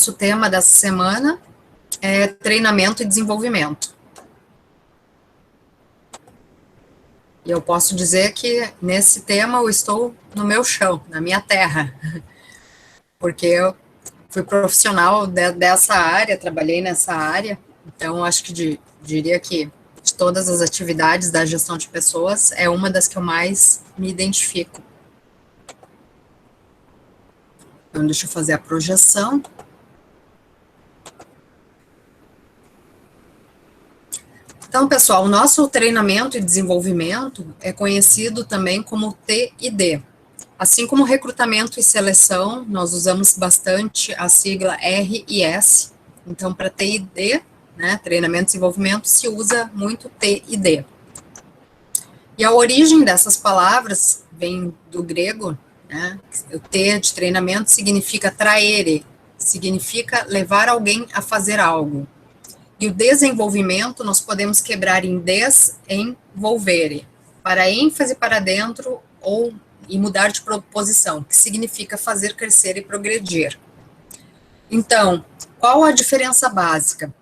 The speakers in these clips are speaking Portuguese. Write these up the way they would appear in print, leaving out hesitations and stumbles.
nosso tema dessa semana é treinamento e desenvolvimento. E eu posso dizer que nesse tema eu estou no meu chão, na minha terra, porque eu fui profissional dessa área, trabalhei nessa área, então acho que diria que de todas as atividades da gestão de pessoas, é uma das que eu mais me identifico. Então, deixa eu fazer a projeção. Então, pessoal, o nosso treinamento e desenvolvimento é conhecido também como T&D. Assim como recrutamento e seleção, nós usamos bastante a sigla R e S. Então, para T&D, né, treinamento e desenvolvimento, se usa muito T&D. E a origem dessas palavras vem do grego, né, o T de treinamento significa traere, significa levar alguém a fazer algo. E o desenvolvimento nós podemos quebrar em des, em volvere, para ênfase para dentro e mudar de proposição, que significa fazer crescer e progredir. Então, qual a diferença básica?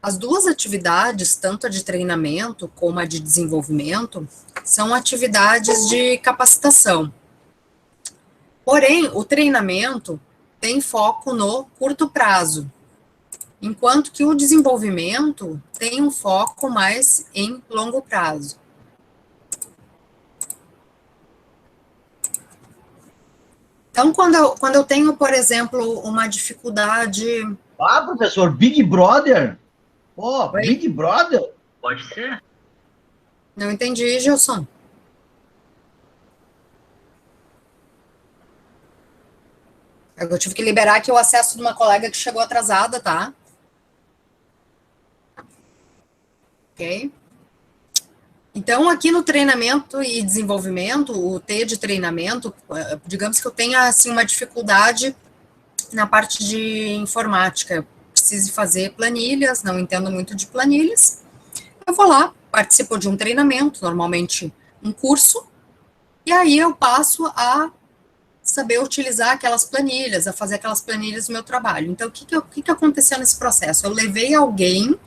As duas atividades, tanto a de treinamento como a de desenvolvimento, são atividades de capacitação. Porém, o treinamento tem foco no curto prazo, enquanto que o desenvolvimento tem um foco mais em longo prazo. Então, quando eu tenho, por exemplo, uma dificuldade... Ah, professor, Big Brother? Pô, Oi? Big Brother? Pode ser. Não entendi, Gilson. Eu tive que liberar aqui o acesso de uma colega que chegou atrasada, tá? Ok? Então, aqui no treinamento e desenvolvimento, o T de treinamento, digamos que eu tenha, assim, uma dificuldade na parte de informática, eu preciso fazer planilhas, não entendo muito de planilhas, eu vou lá, participo de um treinamento, normalmente um curso, e aí eu passo a saber utilizar aquelas planilhas, a fazer aquelas planilhas do meu trabalho. Então, o que aconteceu nesse processo? Eu levei alguém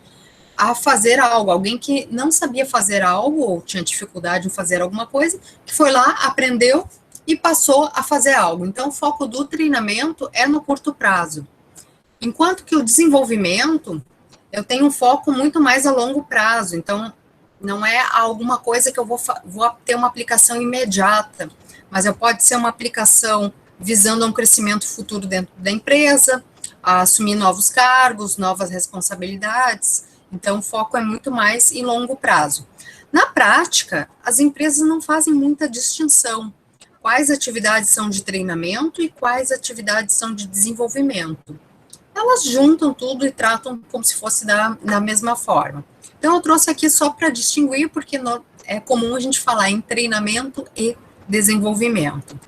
a fazer algo, alguém que não sabia fazer algo, ou tinha dificuldade em fazer alguma coisa, que foi lá, aprendeu e passou a fazer algo. Então, o foco do treinamento é no curto prazo. Enquanto que o desenvolvimento, eu tenho um foco muito mais a longo prazo. Então, não é alguma coisa que eu vou ter uma aplicação imediata, mas pode ser uma aplicação visando um crescimento futuro dentro da empresa, a assumir novos cargos, novas responsabilidades. Então, o foco é muito mais em longo prazo. Na prática, as empresas não fazem muita distinção. Quais atividades são de treinamento e quais atividades são de desenvolvimento. Elas juntam tudo e tratam como se fosse da mesma forma. Então, eu trouxe aqui só para distinguir, porque é comum a gente falar em treinamento e desenvolvimento.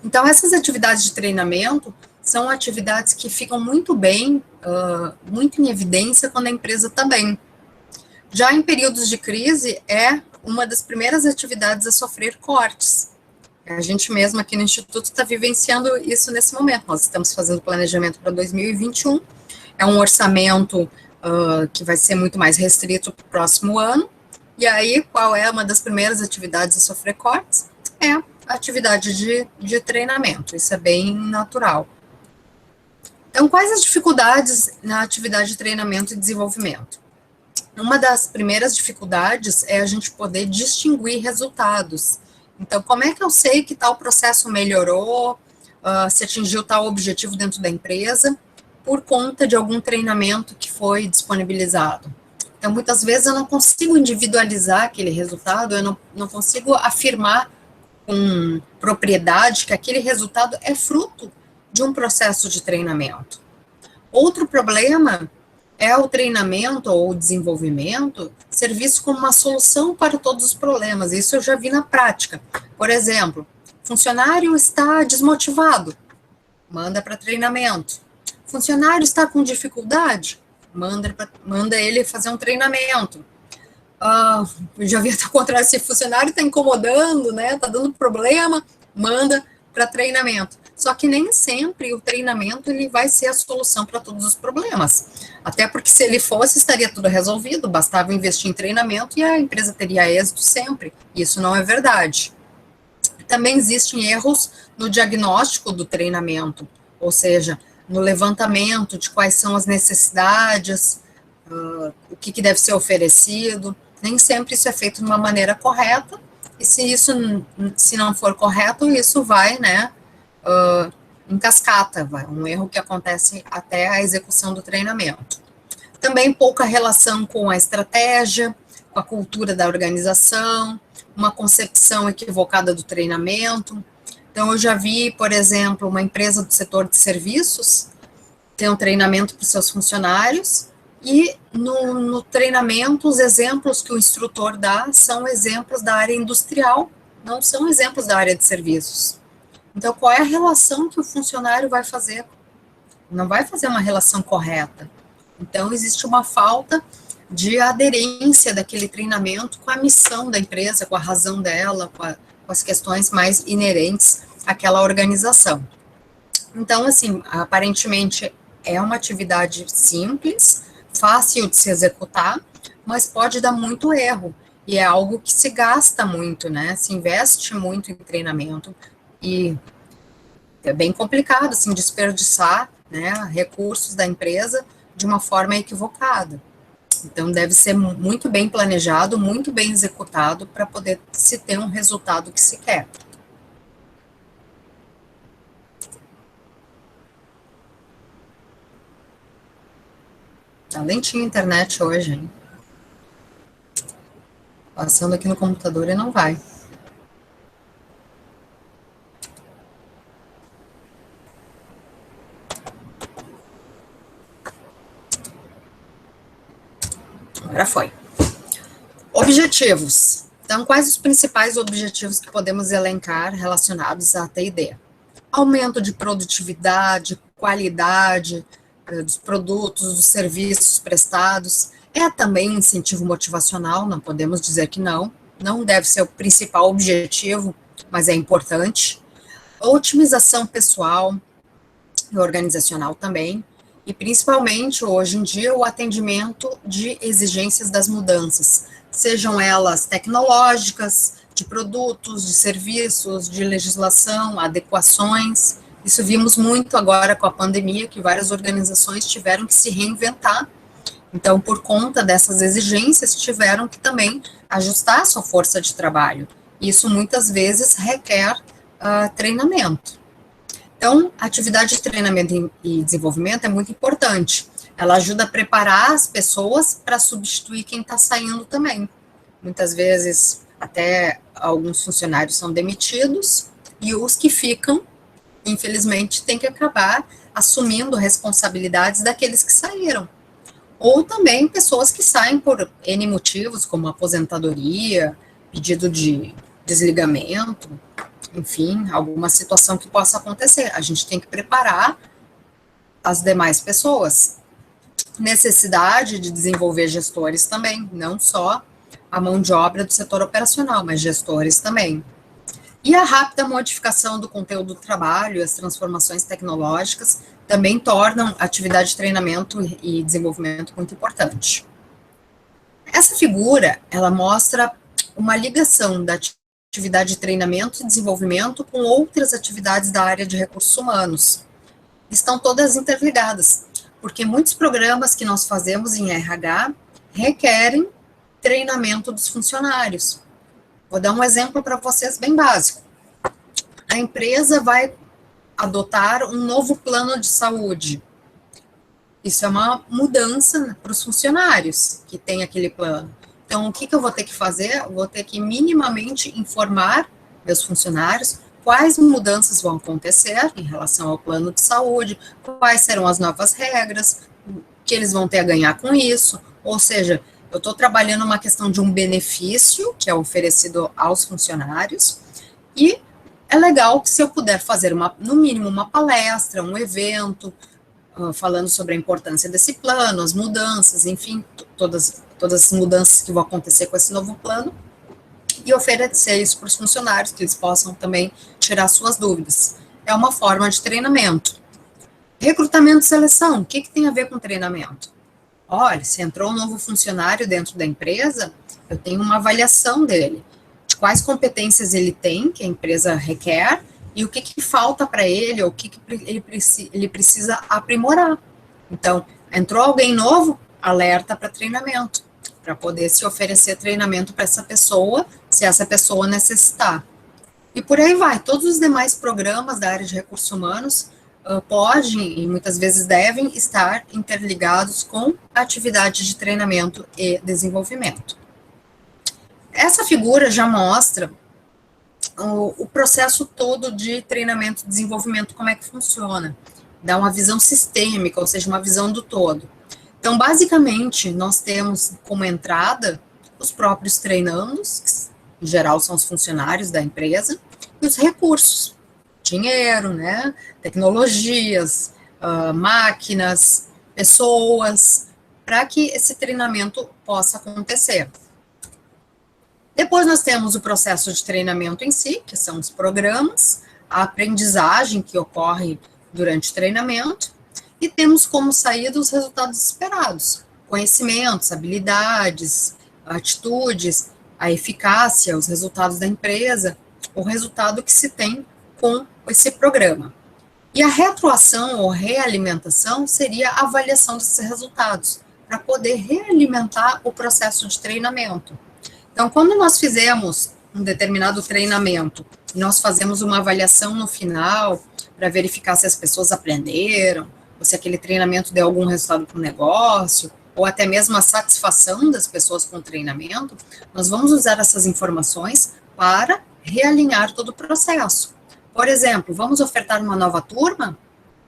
Então, essas atividades de treinamento são atividades que ficam muito bem, muito em evidência quando a empresa está bem. Já em períodos de crise, é uma das primeiras atividades a sofrer cortes. A gente mesmo aqui no Instituto está vivenciando isso nesse momento. Nós estamos fazendo planejamento para 2021, é um orçamento que vai ser muito mais restrito para o próximo ano. E aí, qual é uma das primeiras atividades a sofrer cortes? É a atividade de treinamento, isso é bem natural. Então, quais as dificuldades na atividade de treinamento e desenvolvimento? Uma das primeiras dificuldades é a gente poder distinguir resultados. Então, como é que eu sei que tal processo melhorou, se atingiu tal objetivo dentro da empresa, por conta de algum treinamento que foi disponibilizado? Então, muitas vezes eu não consigo individualizar aquele resultado, eu não consigo afirmar com propriedade que aquele resultado é fruto de um processo de treinamento. Outro problema é o treinamento ou o desenvolvimento ser visto como uma solução para todos os problemas. Isso eu já vi na prática. Por exemplo, funcionário está desmotivado, manda para treinamento. Funcionário está com dificuldade, manda ele fazer um treinamento. Eu já vi até o contrário, se funcionário está incomodando, né, está dando problema, manda para treinamento. Só que nem sempre o treinamento ele vai ser a solução para todos os problemas. Até porque se ele fosse, estaria tudo resolvido, bastava investir em treinamento e a empresa teria êxito sempre. Isso não é verdade. Também existem erros no diagnóstico do treinamento, ou seja, no levantamento de quais são as necessidades, o que deve ser oferecido. Nem sempre isso é feito de uma maneira correta, e se não for correto, isso vai, né, em cascata, um erro que acontece até a execução do treinamento. Também pouca relação com a estratégia, com a cultura da organização, uma concepção equivocada do treinamento. Então, eu já vi, por exemplo, uma empresa do setor de serviços ter um treinamento para os seus funcionários, e no treinamento, os exemplos que o instrutor dá são exemplos da área industrial, não são exemplos da área de serviços. Então, qual é a relação que o funcionário vai fazer? Não vai fazer uma relação correta. Então, existe uma falta de aderência daquele treinamento com a missão da empresa, com a razão dela, com as questões mais inerentes àquela organização. Então, assim, aparentemente é uma atividade simples, fácil de se executar, mas pode dar muito erro, e é algo que se gasta muito, né, se investe muito em treinamento, e é bem complicado, assim, desperdiçar, né, recursos da empresa de uma forma equivocada. Então, deve ser muito bem planejado, muito bem executado, para poder se ter um resultado que se quer. Tá lentinho a internet hoje, hein? Passando aqui no computador e não vai. Agora foi. Objetivos. Então, quais os principais objetivos que podemos elencar relacionados à T&D? Aumento de produtividade, qualidade dos produtos, dos serviços prestados. É também um incentivo motivacional, não podemos dizer que não. Não deve ser o principal objetivo, mas é importante. Otimização pessoal e organizacional também. E principalmente, hoje em dia, o atendimento de exigências das mudanças, sejam elas tecnológicas, de produtos, de serviços, de legislação, adequações. Isso vimos muito agora com a pandemia, que várias organizações tiveram que se reinventar. Então, por conta dessas exigências, tiveram que também ajustar a sua força de trabalho. Isso muitas vezes requer treinamento. Então, a atividade de treinamento e desenvolvimento é muito importante. Ela ajuda a preparar as pessoas para substituir quem está saindo também. Muitas vezes, até alguns funcionários são demitidos, e os que ficam, infelizmente, têm que acabar assumindo responsabilidades daqueles que saíram. Ou também pessoas que saem por N motivos, como aposentadoria, pedido de desligamento, enfim, alguma situação que possa acontecer. A gente tem que preparar as demais pessoas. Necessidade de desenvolver gestores também, não só a mão de obra do setor operacional, mas gestores também. E a rápida modificação do conteúdo do trabalho, as transformações tecnológicas, também tornam a atividade de treinamento e desenvolvimento muito importante. Essa figura, ela mostra uma ligação da atividade de treinamento e desenvolvimento com outras atividades da área de recursos humanos. Estão todas interligadas, porque muitos programas que nós fazemos em RH requerem treinamento dos funcionários. Vou dar um exemplo para vocês bem básico. A empresa vai adotar um novo plano de saúde. Isso é uma mudança para os funcionários que têm aquele plano. Então, o que eu vou ter que fazer? Eu vou ter que minimamente informar meus funcionários quais mudanças vão acontecer em relação ao plano de saúde, quais serão as novas regras, o que eles vão ter a ganhar com isso. Ou seja, eu estou trabalhando uma questão de um benefício que é oferecido aos funcionários, e é legal que se eu puder fazer, no mínimo, uma palestra, um evento, falando sobre a importância desse plano, as mudanças, enfim, todas as mudanças que vão acontecer com esse novo plano, e oferecer isso para os funcionários, que eles possam também tirar suas dúvidas. é uma forma de treinamento. Recrutamento e seleção, o que tem a ver com treinamento? Olha, se entrou um novo funcionário dentro da empresa, eu tenho uma avaliação dele, de quais competências ele tem, que a empresa requer, e o que falta para ele, ou o que ele precisa aprimorar. Então, entrou alguém novo, alerta para treinamento, para poder se oferecer treinamento para essa pessoa, se essa pessoa necessitar. E por aí vai, todos os demais programas da área de recursos humanos podem e muitas vezes devem estar interligados com a atividade de treinamento e desenvolvimento. Essa figura já mostra o processo todo de treinamento e desenvolvimento, como é que funciona. Dá uma visão sistêmica, ou seja, uma visão do todo. Então, basicamente, nós temos como entrada os próprios treinandos, que em geral são os funcionários da empresa, e os recursos, dinheiro, né, tecnologias, máquinas, pessoas, para que esse treinamento possa acontecer. Depois nós temos o processo de treinamento em si, que são os programas, a aprendizagem que ocorre durante o treinamento, e temos como saída os resultados esperados, conhecimentos, habilidades, atitudes, a eficácia, os resultados da empresa, o resultado que se tem com esse programa. E a retroação ou realimentação seria a avaliação desses resultados, para poder realimentar o processo de treinamento. Então, quando nós fizemos um determinado treinamento, nós fazemos uma avaliação no final, para verificar se as pessoas aprenderam, ou se aquele treinamento deu algum resultado para o negócio, ou até mesmo a satisfação das pessoas com o treinamento, nós vamos usar essas informações para realinhar todo o processo. Por exemplo, vamos ofertar uma nova turma?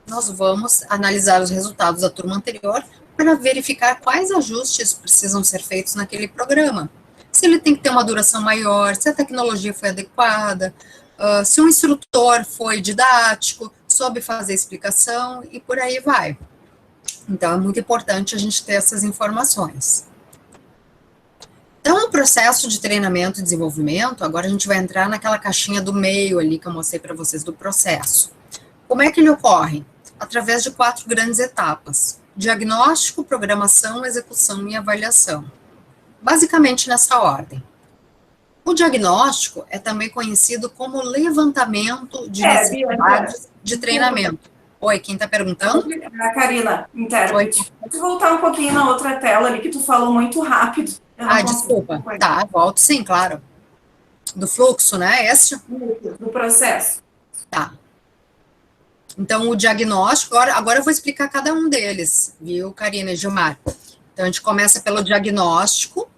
Nós vamos analisar os resultados da turma anterior para verificar quais ajustes precisam ser feitos naquele programa. Se ele tem que ter uma duração maior, se a tecnologia foi adequada, se o instrutor foi didático, soube fazer explicação e por aí vai. Então, é muito importante a gente ter essas informações. Então, o processo de treinamento e desenvolvimento, agora a gente vai entrar naquela caixinha do meio ali que eu mostrei para vocês do processo. Como é que ele ocorre? Através de 4 grandes etapas: diagnóstico, programação, execução e avaliação. Basicamente nessa ordem. O diagnóstico é também conhecido como levantamento de necessidades de treinamento. Oi, quem está perguntando? Karina, intérprete. Pode voltar um pouquinho na outra tela ali, que tu falou muito rápido. Desculpa. Tá, volto sim, claro. Do fluxo, né? Esse? Do processo. Tá. Então, o diagnóstico, agora eu vou explicar cada um deles, viu, Karina e Gilmar? Então, a gente começa pelo diagnóstico,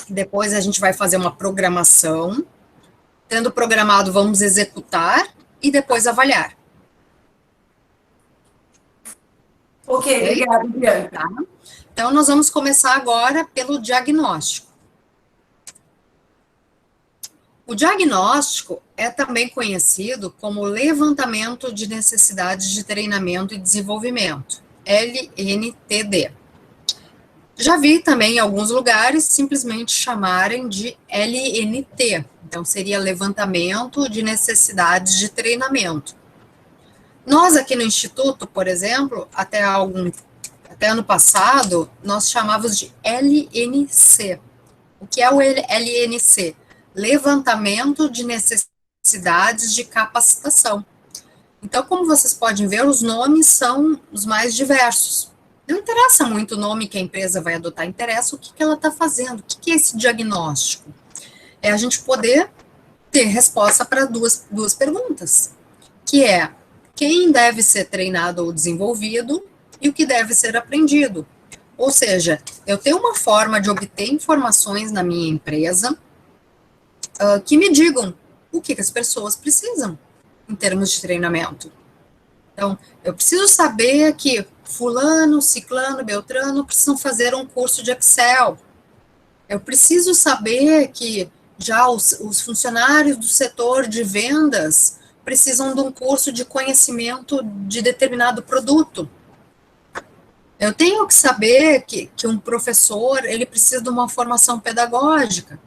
depois a gente vai fazer uma programação, tendo programado, vamos executar e depois avaliar. Ok, obrigada, Bianca. Tá? Então, nós vamos começar agora pelo diagnóstico. O diagnóstico é também conhecido como levantamento de necessidades de treinamento e desenvolvimento, LNTD. Já vi também em alguns lugares simplesmente chamarem de LNT, então seria levantamento de necessidades de treinamento. Nós aqui no Instituto, por exemplo, até ano passado, nós chamávamos de LNC. O que é o LNC? Levantamento de necessidades de capacitação. Então, como vocês podem ver, os nomes são os mais diversos. Não interessa muito o nome que a empresa vai adotar, interessa o que ela está fazendo, o que é esse diagnóstico. É a gente poder ter resposta para duas perguntas, que é quem deve ser treinado ou desenvolvido e o que deve ser aprendido. Ou seja, eu tenho uma forma de obter informações na minha empresa que me digam o que as pessoas precisam em termos de treinamento. Então, eu preciso saber que fulano, ciclano, beltrano precisam fazer um curso de Excel. Eu preciso saber que já os funcionários do setor de vendas precisam de um curso de conhecimento de determinado produto. Eu tenho que saber que um professor, ele precisa de uma formação pedagógica.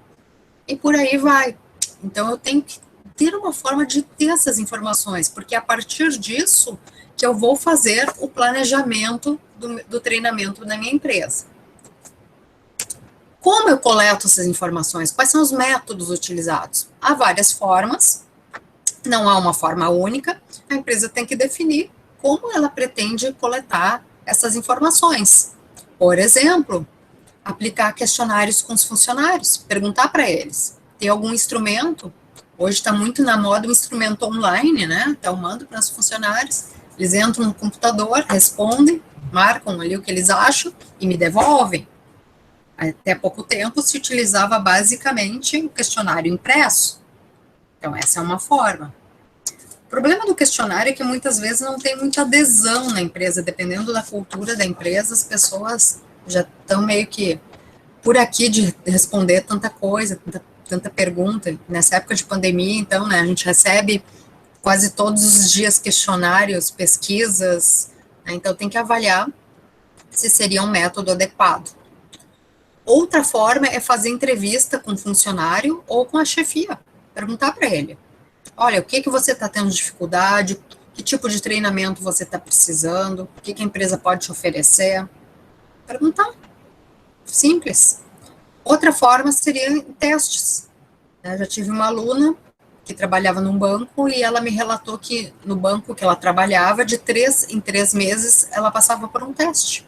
E por aí vai. Então, eu tenho que ter uma forma de ter essas informações, porque é a partir disso que eu vou fazer o planejamento do treinamento na minha empresa. Como eu coleto essas informações? Quais são os métodos utilizados? Há várias formas, não há uma forma única, a empresa tem que definir como ela pretende coletar essas informações. Por exemplo, aplicar questionários com os funcionários, perguntar para eles, tem algum instrumento? Hoje está muito na moda o instrumento online, né? Então, eu mando para os funcionários, eles entram no computador, respondem, marcam ali o que eles acham e me devolvem. Até pouco tempo se utilizava basicamente o questionário impresso. Então, essa é uma forma. O problema do questionário é que muitas vezes não tem muita adesão na empresa, dependendo da cultura da empresa, as pessoas já estão meio que por aqui de responder tanta coisa, tanta pergunta. Nessa época de pandemia, então, né, a gente recebe quase todos os dias questionários, pesquisas, né, então tem que avaliar se seria um método adequado. Outra forma é fazer entrevista com o funcionário ou com a chefia, perguntar para ele, olha, o que você está tendo dificuldade, que tipo de treinamento você está precisando, o que a empresa pode te oferecer, perguntar, simples. Outra forma seria testes. Eu já tive uma aluna que trabalhava num banco e ela me relatou que no banco que ela trabalhava, de 3 em 3 meses, ela passava por um teste.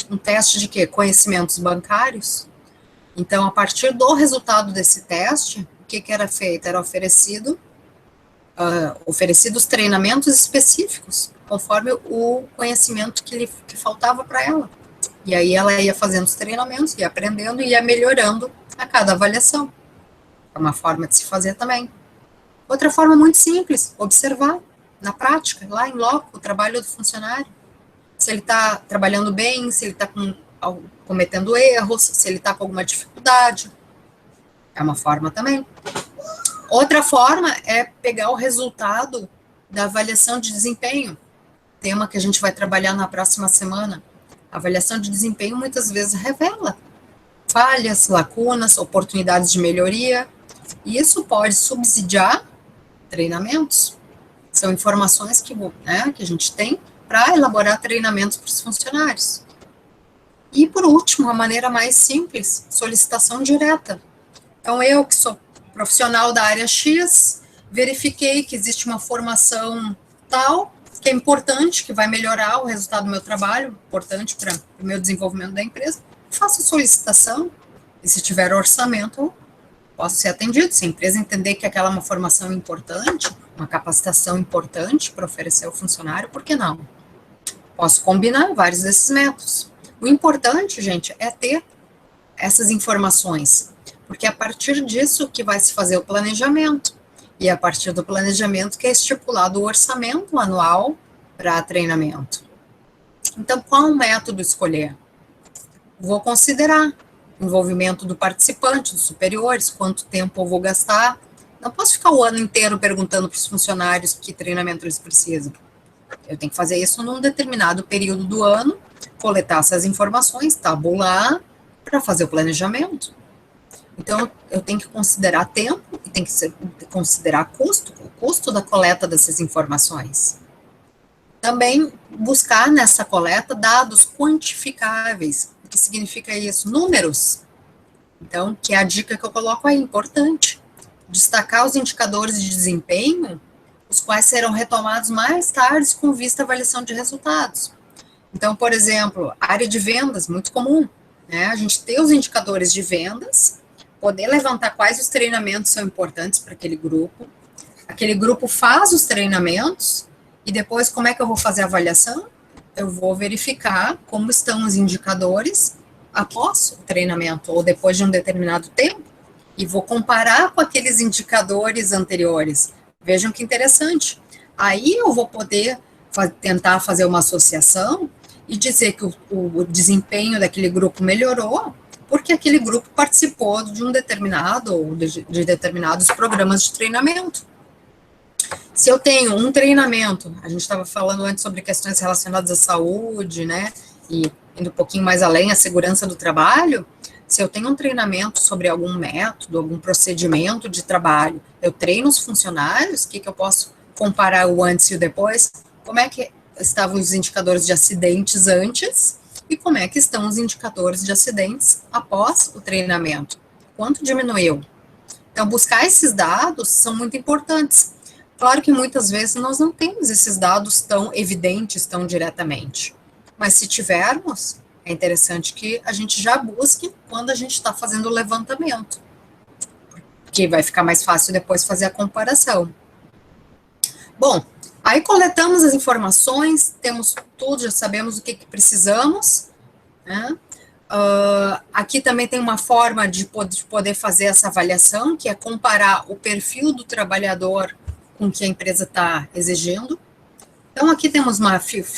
Um teste de quê? Conhecimentos bancários. Então, a partir do resultado desse teste, o que era feito? Era oferecidos treinamentos específicos, conforme o conhecimento que faltava para ela. E aí ela ia fazendo os treinamentos, ia aprendendo e ia melhorando a cada avaliação. É uma forma de se fazer também. Outra forma muito simples, observar na prática, lá em loco, o trabalho do funcionário. Se ele está trabalhando bem, se ele está cometendo erros, se ele está com alguma dificuldade. É uma forma também. Outra forma é pegar o resultado da avaliação de desempenho, tema que a gente vai trabalhar na próxima semana. A avaliação de desempenho muitas vezes revela falhas, lacunas, oportunidades de melhoria, e isso pode subsidiar treinamentos. São informações que a gente tem para elaborar treinamentos para os funcionários. E, por último, a maneira mais simples, solicitação direta. Então, eu que sou profissional da área X, verifiquei que existe uma formação tal, que é importante, que vai melhorar o resultado do meu trabalho, importante para o meu desenvolvimento da empresa, faço solicitação, e se tiver orçamento, posso ser atendido. Se a empresa entender que aquela é uma formação importante, uma capacitação importante para oferecer ao funcionário, por que não? Posso combinar vários desses métodos. O importante, gente, é ter essas informações, porque é a partir disso que vai se fazer o planejamento, e é a partir do planejamento que é estipulado o orçamento anual para treinamento. Então, qual método escolher? Vou considerar o envolvimento do participante, dos superiores, quanto tempo eu vou gastar. Não posso ficar o ano inteiro perguntando para os funcionários que treinamento eles precisam. Eu tenho que fazer isso num determinado período do ano, coletar essas informações, tabular, para fazer o planejamento. Então, eu tenho que considerar tempo e tenho que considerar custo, o custo da coleta dessas informações. Também buscar nessa coleta dados quantificáveis. O que significa isso? Números. Então, que é a dica que eu coloco aí, importante. Destacar os indicadores de desempenho, os quais serão retomados mais tarde com vista à avaliação de resultados. Então, por exemplo, área de vendas, muito comum, né? A gente ter os indicadores de vendas, poder levantar quais os treinamentos são importantes para aquele grupo faz os treinamentos, e depois como é que eu vou fazer a avaliação? Eu vou verificar como estão os indicadores após o treinamento, ou depois de um determinado tempo, e vou comparar com aqueles indicadores anteriores. Vejam que interessante. Aí eu vou poder tentar fazer uma associação e dizer que o desempenho daquele grupo melhorou, porque aquele grupo participou de um determinado, ou de determinados programas de treinamento. Se eu tenho um treinamento, a gente estava falando antes sobre questões relacionadas à saúde, né, e indo um pouquinho mais além, a segurança do trabalho, Se eu tenho um treinamento sobre algum método, algum procedimento de trabalho, eu treino os funcionários, o que eu posso comparar o antes e o depois? Como é que estavam os indicadores de acidentes antes e como é que estão os indicadores de acidentes após o treinamento? Quanto diminuiu? Então, buscar esses dados são muito importantes. Claro que muitas vezes nós não temos esses dados tão evidentes, tão diretamente. Mas se tivermos, é interessante que a gente já busque quando a gente está fazendo o levantamento. Porque vai ficar mais fácil depois fazer a comparação. Bom, aí coletamos as informações, temos tudo, já sabemos o que precisamos, né? Aqui também tem uma forma de poder fazer essa avaliação, que é comparar o perfil do trabalhador com o que a empresa está exigindo. Então, aqui temos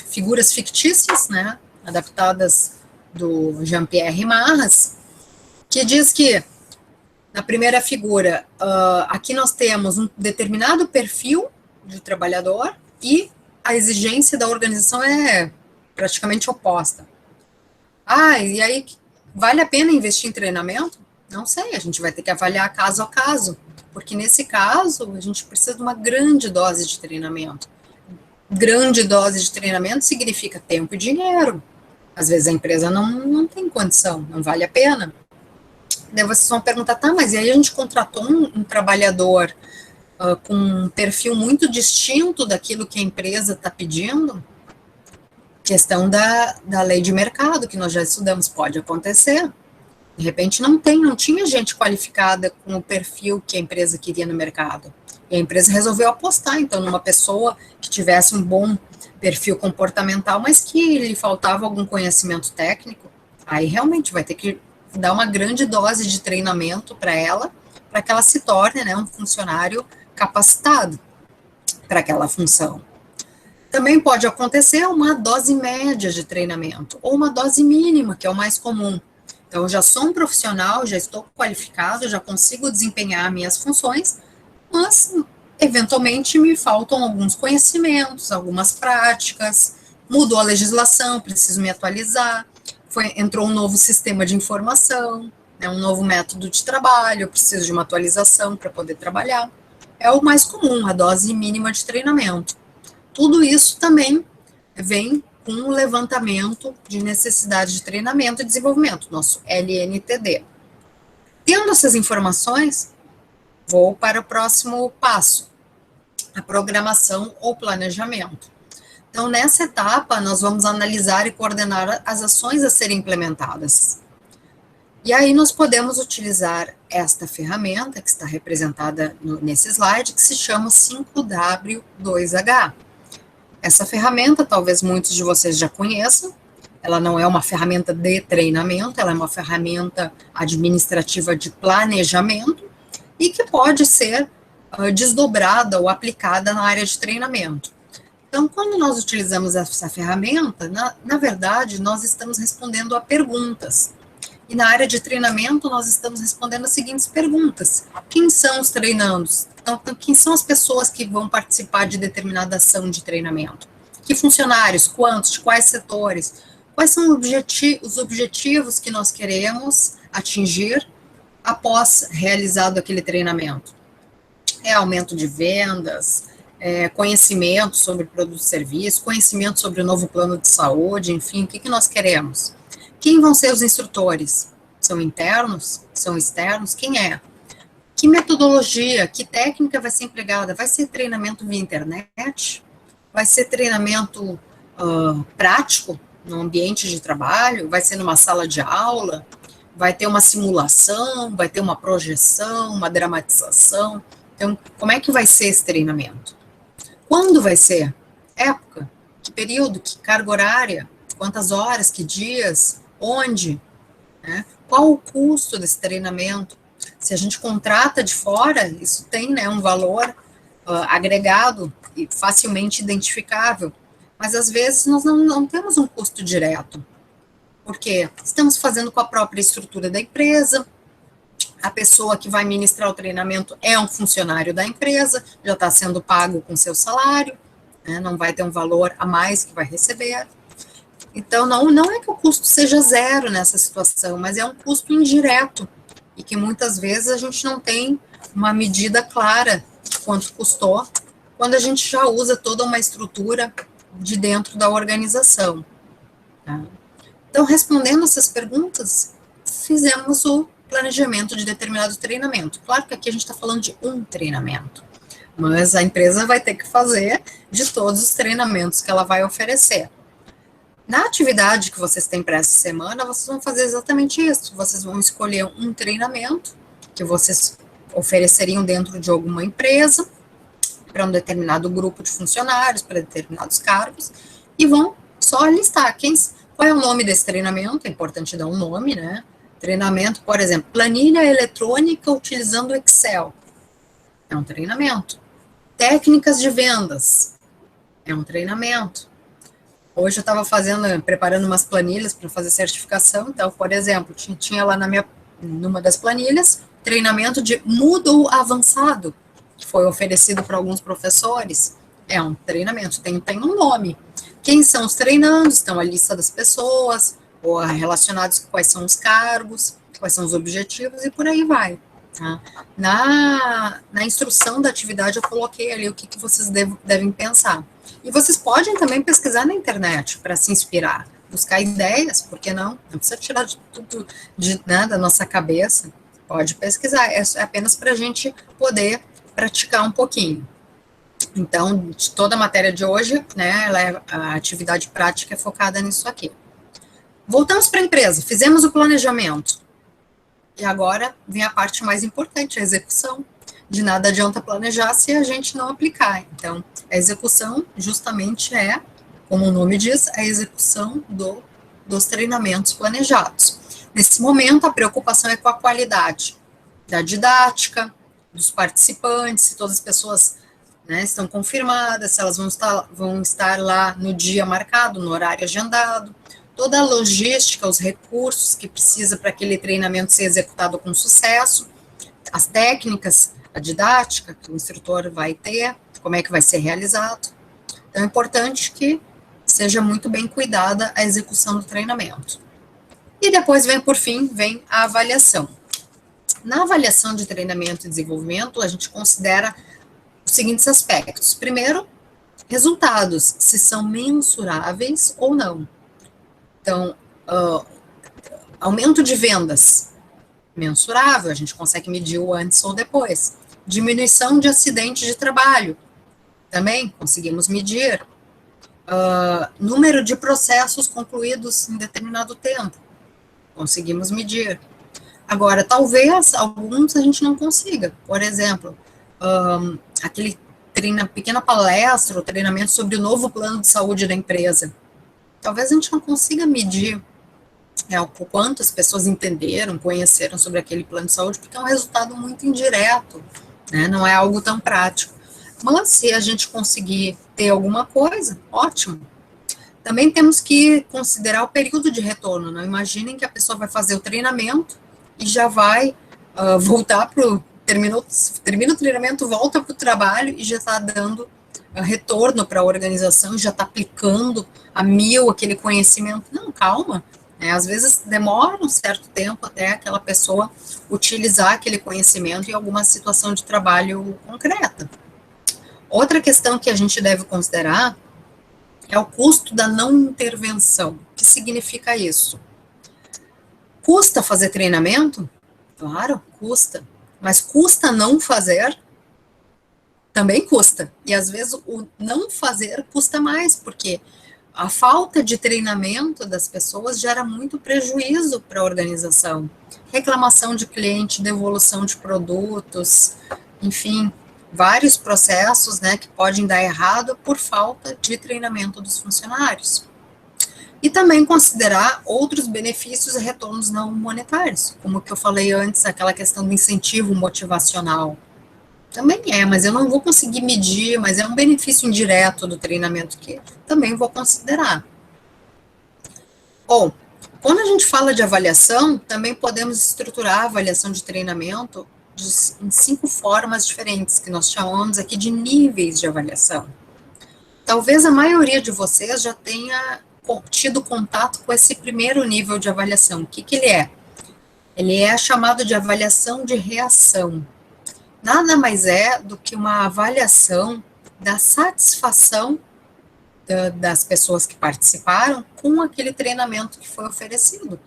figuras fictícias, né, adaptadas do Jean-Pierre Marras, que diz que, na primeira figura, aqui nós temos um determinado perfil de trabalhador e a exigência da organização é praticamente oposta. E aí, vale a pena investir em treinamento? Não sei, a gente vai ter que avaliar caso a caso, porque nesse caso, a gente precisa de uma grande dose de treinamento. Grande dose de treinamento significa tempo e dinheiro. Às vezes a empresa não tem condição, não vale a pena. Daí vocês vão perguntar, tá, mas e aí a gente contratou um trabalhador com um perfil muito distinto daquilo que a empresa está pedindo? Questão da lei de mercado, que nós já estudamos, pode acontecer. De repente não tinha gente qualificada com o perfil que a empresa queria no mercado. E a empresa resolveu apostar, então, numa pessoa que tivesse um bom perfil comportamental, mas que lhe faltava algum conhecimento técnico. Aí realmente vai ter que dar uma grande dose de treinamento para que ela se torne, né, um funcionário capacitado para aquela função. Também pode acontecer uma dose média de treinamento, ou uma dose mínima, que é o mais comum. Então, eu já sou um profissional, já estou qualificado, já consigo desempenhar minhas funções, mas, eventualmente, me faltam alguns conhecimentos, algumas práticas, mudou a legislação, preciso me atualizar, entrou um novo sistema de informação, né, um novo método de trabalho, eu preciso de uma atualização para poder trabalhar. É o mais comum, a dose mínima de treinamento. Tudo isso também vem com um levantamento de necessidade de treinamento e desenvolvimento, nosso LNTD. Tendo essas informações, vou para o próximo passo, a programação ou planejamento. Então, nessa etapa, nós vamos analisar e coordenar as ações a serem implementadas. E aí, nós podemos utilizar esta ferramenta, que está representada nesse slide, que se chama 5W2H. Essa ferramenta, talvez muitos de vocês já conheçam, ela não é uma ferramenta de treinamento, ela é uma ferramenta administrativa de planejamento e que pode ser desdobrada ou aplicada na área de treinamento. Então, quando nós utilizamos essa ferramenta, na verdade, nós estamos respondendo a perguntas. E na área de treinamento, nós estamos respondendo as seguintes perguntas. Quem são os treinandos? Então, quem são as pessoas que vão participar de determinada ação de treinamento? Que funcionários? Quantos? De quais setores? Quais são os objetivos que nós queremos atingir após realizado aquele treinamento? É aumento de vendas, conhecimento sobre produto e serviço, conhecimento sobre o novo plano de saúde, enfim, o que nós queremos? Quem vão ser os instrutores? São internos? São externos? Quem é? Que metodologia, que técnica vai ser empregada? Vai ser treinamento via internet? Vai ser treinamento prático no ambiente de trabalho? Vai ser numa sala de aula? Vai ter uma simulação? Vai ter uma projeção, uma dramatização? Então, como é que vai ser esse treinamento? Quando vai ser? Época? Que período? Que carga horária? Quantas horas? Que dias? Onde? Né? Qual o custo desse treinamento? Se a gente contrata de fora, isso tem, né, um valor agregado e facilmente identificável, mas às vezes nós não temos um custo direto, porque estamos fazendo com a própria estrutura da empresa, a pessoa que vai ministrar o treinamento é um funcionário da empresa, já está sendo pago com seu salário, né, não vai ter um valor a mais que vai receber. Então, não é que o custo seja zero nessa situação, mas é um custo indireto, e que muitas vezes a gente não tem uma medida clara de quanto custou, quando a gente já usa toda uma estrutura de dentro da organização. Tá? Então, respondendo essas perguntas, fizemos o planejamento de determinado treinamento. Claro que aqui a gente está falando de um treinamento, mas a empresa vai ter que fazer de todos os treinamentos que ela vai oferecer. Na atividade que vocês têm para essa semana, vocês vão fazer exatamente isso. Vocês vão escolher um treinamento que vocês ofereceriam dentro de alguma empresa, para um determinado grupo de funcionários, para determinados cargos, e vão só listar qual é o nome desse treinamento. É importante dar um nome, né? Treinamento, por exemplo, planilha eletrônica utilizando Excel. É um treinamento. Técnicas de vendas. É um treinamento. Hoje eu estava preparando umas planilhas para fazer certificação. Então, por exemplo, tinha lá numa das planilhas, treinamento de Moodle avançado, que foi oferecido para alguns professores. É um treinamento, tem um nome. Quem são os treinandos? Estão a lista das pessoas, ou relacionados com quais são os cargos, quais são os objetivos, e por aí vai. Tá? Na instrução da atividade eu coloquei ali o que vocês devem pensar. E vocês podem também pesquisar na internet para se inspirar, buscar ideias, por que não? Não precisa tirar de tudo da nossa cabeça, pode pesquisar, é apenas para a gente poder praticar um pouquinho. Então, de toda a matéria de hoje, né, a atividade prática é focada nisso aqui. Voltamos para a empresa, fizemos o planejamento. E agora vem a parte mais importante, a execução. De nada adianta planejar se a gente não aplicar. Então, a execução justamente é, como o nome diz, a execução dos treinamentos planejados. Nesse momento, a preocupação é com a qualidade da didática, dos participantes, se todas as pessoas, né, estão confirmadas, se elas vão estar lá no dia marcado, no horário agendado, toda a logística, os recursos que precisa para aquele treinamento ser executado com sucesso, as técnicas, a didática que o instrutor vai ter, como é que vai ser realizado. Então, é importante que seja muito bem cuidada a execução do treinamento. E depois por fim, vem a avaliação. Na avaliação de treinamento e desenvolvimento, a gente considera os seguintes aspectos. Primeiro, resultados, se são mensuráveis ou não. Então, aumento de vendas, mensurável, a gente consegue medir o antes ou depois. Diminuição de acidentes de trabalho, também conseguimos medir. Número de processos concluídos em determinado tempo, conseguimos medir. Agora, talvez alguns a gente não consiga. Por exemplo, aquele pequena palestra ou treinamento sobre o novo plano de saúde da empresa. Talvez a gente não consiga medir o quanto as pessoas entenderam, conheceram sobre aquele plano de saúde, porque é um resultado muito indireto, né? Não é algo tão prático. Mas se a gente conseguir ter alguma coisa, ótimo. Também temos que considerar o período de retorno. Não imaginem que a pessoa vai fazer o treinamento e já vai voltar termina o treinamento, volta para o trabalho e já está dando retorno para a organização, já está aplicando a 1000 aquele conhecimento. Não, calma. Às vezes demora um certo tempo até aquela pessoa utilizar aquele conhecimento em alguma situação de trabalho concreta. Outra questão que a gente deve considerar é o custo da não intervenção. O que significa isso? Custa fazer treinamento? Claro, custa. Mas custa não fazer? Também custa. E às vezes o não fazer custa mais, porque a falta de treinamento das pessoas gera muito prejuízo para a organização. Reclamação de cliente, devolução de produtos, enfim, vários processos, né, que podem dar errado por falta de treinamento dos funcionários. E também considerar outros benefícios e retornos não monetários, como que eu falei antes, aquela questão do incentivo motivacional. Também mas eu não vou conseguir medir, mas é um benefício indireto do treinamento que também vou considerar. Bom, quando a gente fala de avaliação, também podemos estruturar a avaliação de treinamento em 5 formas diferentes, que nós chamamos aqui de níveis de avaliação. Talvez a maioria de vocês já tenha tido contato com esse primeiro nível de avaliação. O que ele é? Ele é chamado de avaliação de reação. Nada mais é do que uma avaliação da satisfação das pessoas que participaram com aquele treinamento que foi oferecido.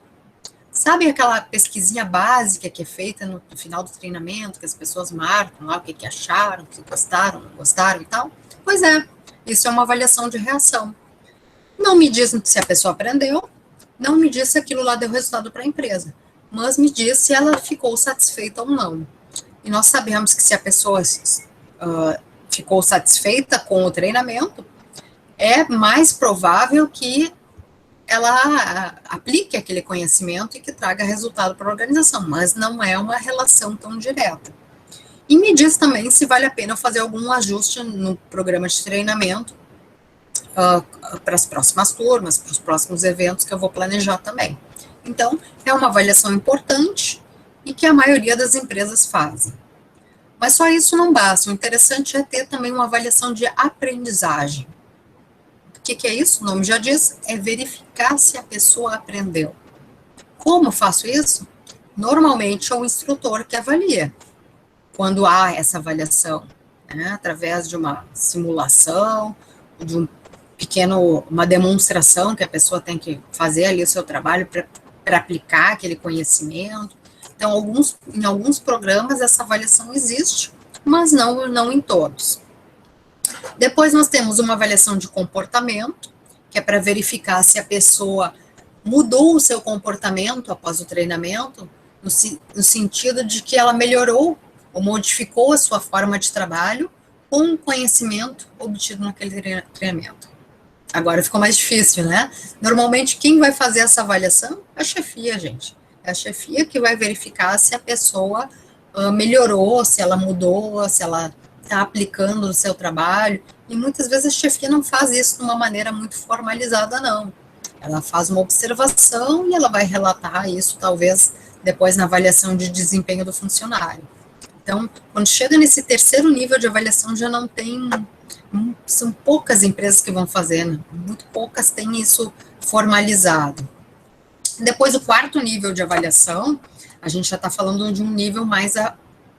Sabe aquela pesquisinha básica que é feita no final do treinamento, que as pessoas marcam lá o que acharam, que gostaram, não gostaram e tal? Pois é, isso é uma avaliação de reação. Não me diz se a pessoa aprendeu, não me diz se aquilo lá deu resultado para a empresa, mas me diz se ela ficou satisfeita ou não. E nós sabemos que se a pessoa ficou satisfeita com o treinamento, é mais provável que ela aplique aquele conhecimento e que traga resultado para a organização, mas não é uma relação tão direta. E me diz também se vale a pena fazer algum ajuste no programa de treinamento para as próximas turmas, para os próximos eventos que eu vou planejar também. Então, é uma avaliação importante e que a maioria das empresas fazem. Mas só isso não basta, o interessante é ter também uma avaliação de aprendizagem. O que é isso? O nome já diz, é verificar se a pessoa aprendeu. Como faço isso? Normalmente é o instrutor que avalia. Quando há essa avaliação, né, através de uma simulação, de uma demonstração que a pessoa tem que fazer ali o seu trabalho para aplicar aquele conhecimento. Então, em alguns programas essa avaliação existe, mas não em todos. Depois nós temos uma avaliação de comportamento, que é para verificar se a pessoa mudou o seu comportamento após o treinamento, no sentido de que ela melhorou ou modificou a sua forma de trabalho com o conhecimento obtido naquele treinamento. Agora ficou mais difícil, né? Normalmente, quem vai fazer essa avaliação é a chefia, gente. É a chefia que vai verificar se a pessoa melhorou, se ela mudou, se ela está aplicando no seu trabalho. E muitas vezes a chefia não faz isso de uma maneira muito formalizada, não. Ela faz uma observação e ela vai relatar isso, talvez, depois na avaliação de desempenho do funcionário. Então, quando chega nesse terceiro nível de avaliação, já não tem... São poucas empresas que vão fazer, né? Muito poucas têm isso formalizado. Depois, o quarto nível de avaliação, a gente já está falando de um nível mais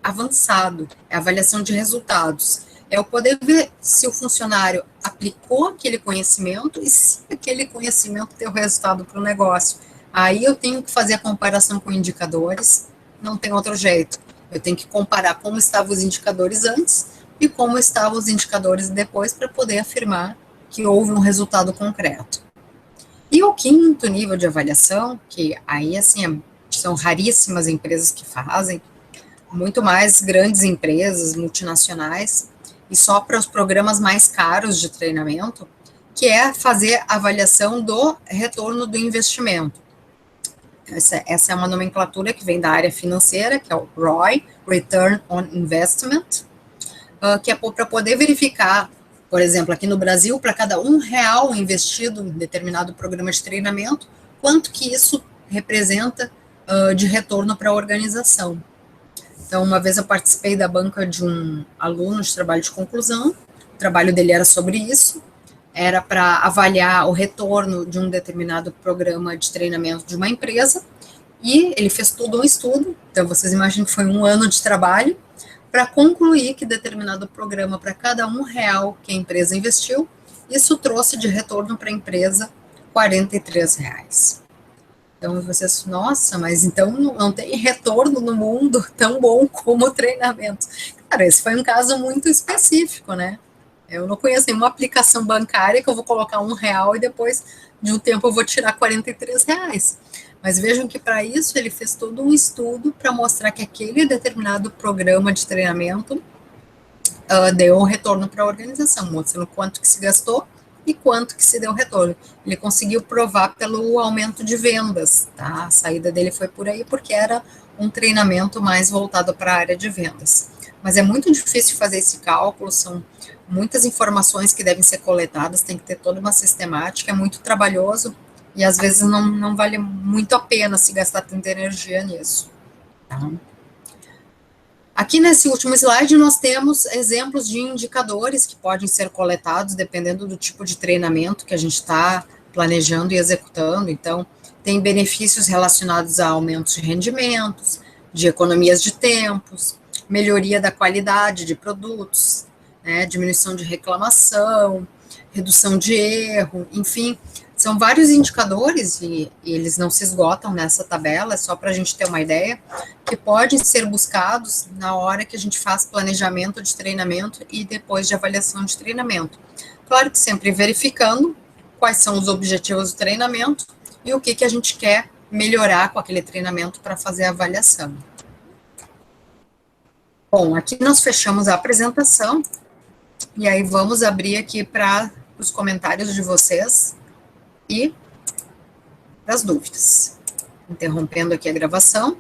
avançado, é a avaliação de resultados. É o poder ver se o funcionário aplicou aquele conhecimento e se aquele conhecimento deu resultado para o negócio. Aí eu tenho que fazer a comparação com indicadores, não tem outro jeito. Eu tenho que comparar como estavam os indicadores antes e como estavam os indicadores depois para poder afirmar que houve um resultado concreto. E o quinto nível de avaliação, que aí, assim, são raríssimas empresas que fazem, muito mais grandes empresas, multinacionais, e só para os programas mais caros de treinamento, que é fazer a avaliação do retorno do investimento. Essa é uma nomenclatura que vem da área financeira, que é o ROI, Return on Investment, que é para poder verificar, por exemplo, aqui no Brasil, para cada R$1 investido em determinado programa de treinamento, quanto que isso representa de retorno para a organização. Então, uma vez eu participei da banca de um aluno de trabalho de conclusão, o trabalho dele era sobre isso, era para avaliar o retorno de um determinado programa de treinamento de uma empresa, e ele fez todo um estudo, então vocês imaginam que foi 1 ano de trabalho, para concluir que determinado programa, para cada R$1 que a empresa investiu, isso trouxe de retorno para a empresa R$43. Então, vocês, nossa, mas então não tem retorno no mundo tão bom como o treinamento. Cara, esse foi um caso muito específico, né? Eu não conheço nenhuma aplicação bancária que eu vou colocar R$1 e depois de um tempo eu vou tirar R$43. Mas vejam que para isso ele fez todo um estudo para mostrar que aquele determinado programa de treinamento deu um retorno para a organização, mostrando quanto que se gastou e quanto que se deu retorno. Ele conseguiu provar pelo aumento de vendas, tá? A saída dele foi por aí porque era um treinamento mais voltado para a área de vendas. Mas é muito difícil fazer esse cálculo, são muitas informações que devem ser coletadas, tem que ter toda uma sistemática, é muito trabalhoso, e às vezes não vale muito a pena se gastar tanta energia nisso. Tá? Aqui nesse último slide nós temos exemplos de indicadores que podem ser coletados dependendo do tipo de treinamento que a gente está planejando e executando. Então, tem benefícios relacionados a aumentos de rendimentos, de economias de tempos, melhoria da qualidade de produtos, né, diminuição de reclamação, redução de erro, enfim, são vários indicadores, e eles não se esgotam nessa tabela, é só para a gente ter uma ideia, que podem ser buscados na hora que a gente faz planejamento de treinamento e depois de avaliação de treinamento. Claro que sempre verificando quais são os objetivos do treinamento e o que a gente quer melhorar com aquele treinamento para fazer a avaliação. Bom, aqui nós fechamos a apresentação, e aí vamos abrir aqui para os comentários de vocês e das dúvidas. Interrompendo aqui a gravação.